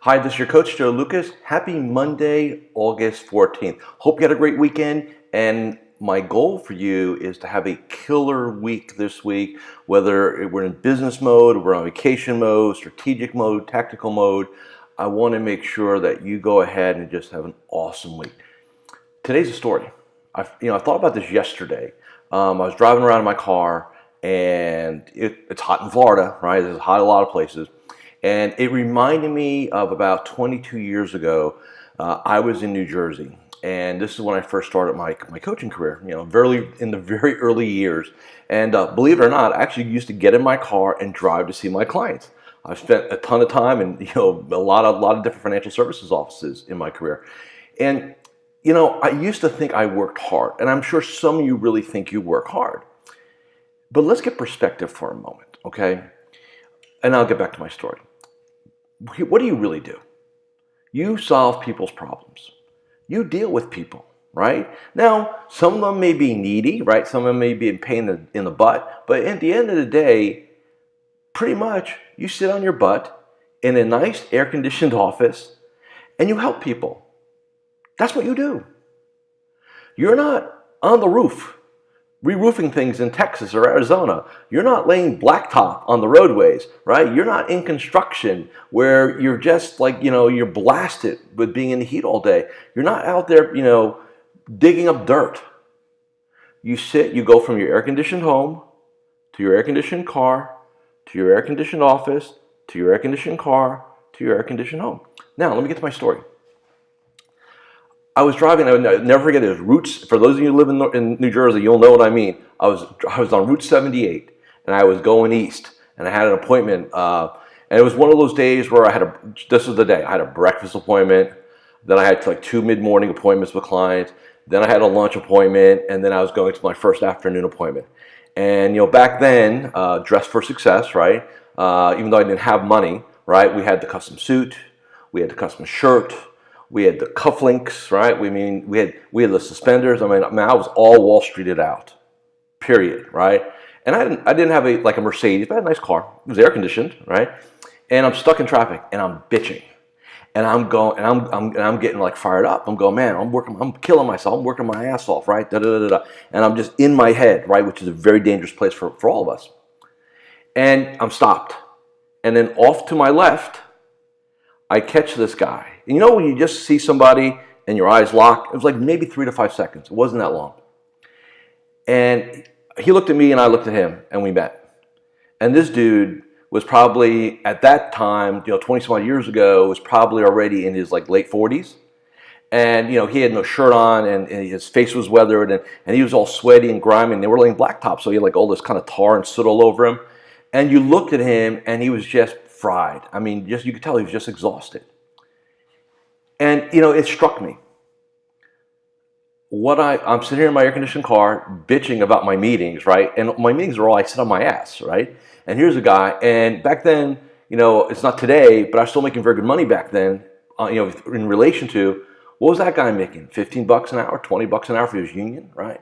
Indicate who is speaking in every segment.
Speaker 1: Hi, this is your coach, Joe Lucas. Happy Monday, August 14th. Hope you had a great weekend. And my goal for you is to have a killer week this week, whether we're in business mode, we're on vacation mode, strategic mode, tactical mode. I want to make sure that you go ahead and just have an awesome week. Today's a story. I thought about this yesterday. I was driving around in my car, and it's hot in Florida, right? It's hot in a lot of places. And it reminded me of about 22 years ago. I was in New Jersey, and this is when I first started my coaching career, in the very early years. And believe it or not, I actually used to get in my car and drive to see my clients. I've spent a ton of time in a lot of different financial services offices in my career. And I used to think I worked hard, and I'm sure some of you really think you work hard. But let's get perspective for a moment, okay? And I'll get back to my story. What do you really do? You solve people's problems. You deal with people, right? Now, some of them may be needy, right? Some of them may be in pain in the butt. But at the end of the day, pretty much you sit on your butt in a nice air-conditioned office and you help people. That's what you do. You're not on the roof re-roofing things in Texas or Arizona. You're not laying blacktop on the roadways, right? You're not in construction where you're just like, you're blasted with being in the heat all day. You're not out there, digging up dirt. You go from your air-conditioned home to your air-conditioned car to your air-conditioned office to your air-conditioned car to your air-conditioned home. Now, let me get to my story. I was driving, I would never forget it. Routes, for those of you who live in New Jersey, you'll know what I mean. I was on Route 78, and I was going east, and I had an appointment. And it was one of those days where this was the day. I had a breakfast appointment, then I had like 2 mid-morning appointments with clients, then I had a lunch appointment, and then I was going to my first afternoon appointment. And back then, dress for success, right? Even though I didn't have money, right? We had the custom suit, we had the custom shirt, we had the cufflinks, right? We had the suspenders. I was all Wall Streeted out, period, right? And I didn't have a Mercedes, but I had a nice car. It was air conditioned, right? And I'm stuck in traffic, and I'm bitching, and I'm getting like fired up. I'm going, man, I'm killing myself. I'm working my ass off, right? Da da da da. And I'm just in my head, right, which is a very dangerous place for all of us. And I'm stopped, and then off to my left, I catch this guy. And when you just see somebody and your eyes lock, it was like maybe 3 to 5 seconds. It wasn't that long. And he looked at me and I looked at him and we met. And this dude was probably, at that time, 20-some odd years ago, was probably already in his late 40s. And, he had no shirt on and his face was weathered and he was all sweaty and grimy and they were laying blacktop. So he had all this kind of tar and soot all over him. And you looked at him and he was just fried. You could tell he was just exhausted. And, it struck me. I'm sitting here in my air-conditioned car bitching about my meetings, right? And my meetings are all I sit on my ass, right? And here's a guy, and back then, it's not today, but I was still making very good money back then, in relation to, what was that guy making? $15 an hour, $20 an hour for his union, right?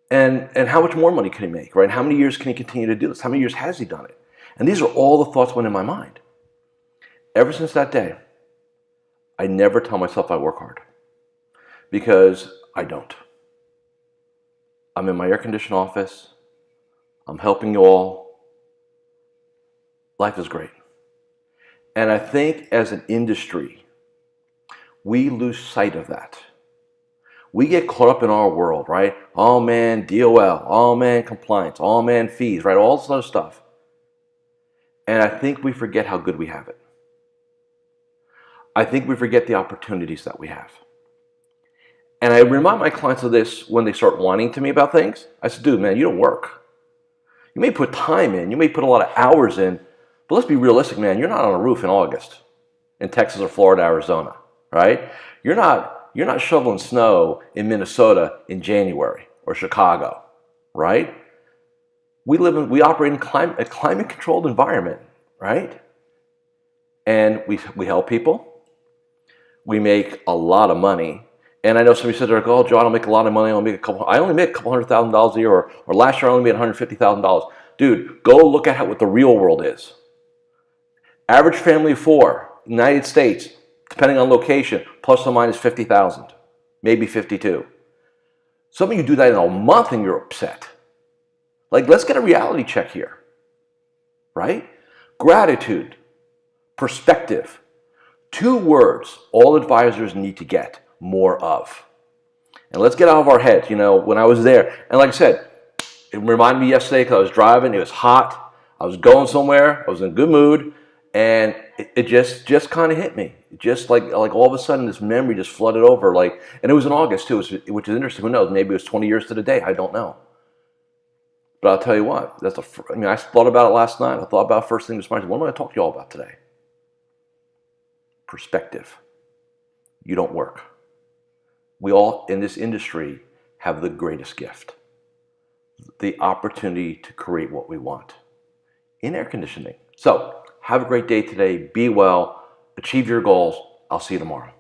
Speaker 1: And how much more money can he make, right? How many years can he continue to do this? How many years has he done it? And these are all the thoughts went in my mind. Ever since that day, I never tell myself I work hard because I don't. I'm in my air-conditioned office. I'm helping you all. Life is great. And I think as an industry, we lose sight of that. We get caught up in our world, right? Oh man, DOL. Oh man, compliance. Oh man, fees, right? All this other stuff. And I think we forget how good we have it. I think we forget the opportunities that we have. And I remind my clients of this when they start whining to me about things. I said, dude, man, you don't work. You may put time in, you may put a lot of hours in, but let's be realistic, man. You're not on a roof in August in Texas or Florida, Arizona, right? You're not shoveling snow in Minnesota in January or Chicago, right? We operate in a climate-controlled environment, right? And we help people. We make a lot of money. And I know somebody said, oh, Joe, I don't make a lot of money. I only make a couple $100,000 a year, or last year I only made $150,000. Dude, go look at what the real world is. Average family of 4, United States, depending on location, plus or minus 50,000, maybe 52. Some of you do that in a month and you're upset. Like, let's get a reality check here, right? Gratitude, perspective, 2 words all advisors need to get more of. And let's get out of our heads, when I was there. And like I said, it reminded me yesterday because I was driving, it was hot, I was going somewhere, I was in a good mood, and it just kind of hit me. Just like all of a sudden this memory just flooded over. And it was in August too, which is interesting. Who knows? Maybe it was 20 years to the day. I don't know. But I'll tell you what, I thought about it last night. I thought about it first thing this morning. What am I going to talk to you all about today? Perspective. You don't work. We all in this industry have the greatest gift. The opportunity to create what we want in air conditioning. So have a great day today. Be well. Achieve your goals. I'll see you tomorrow.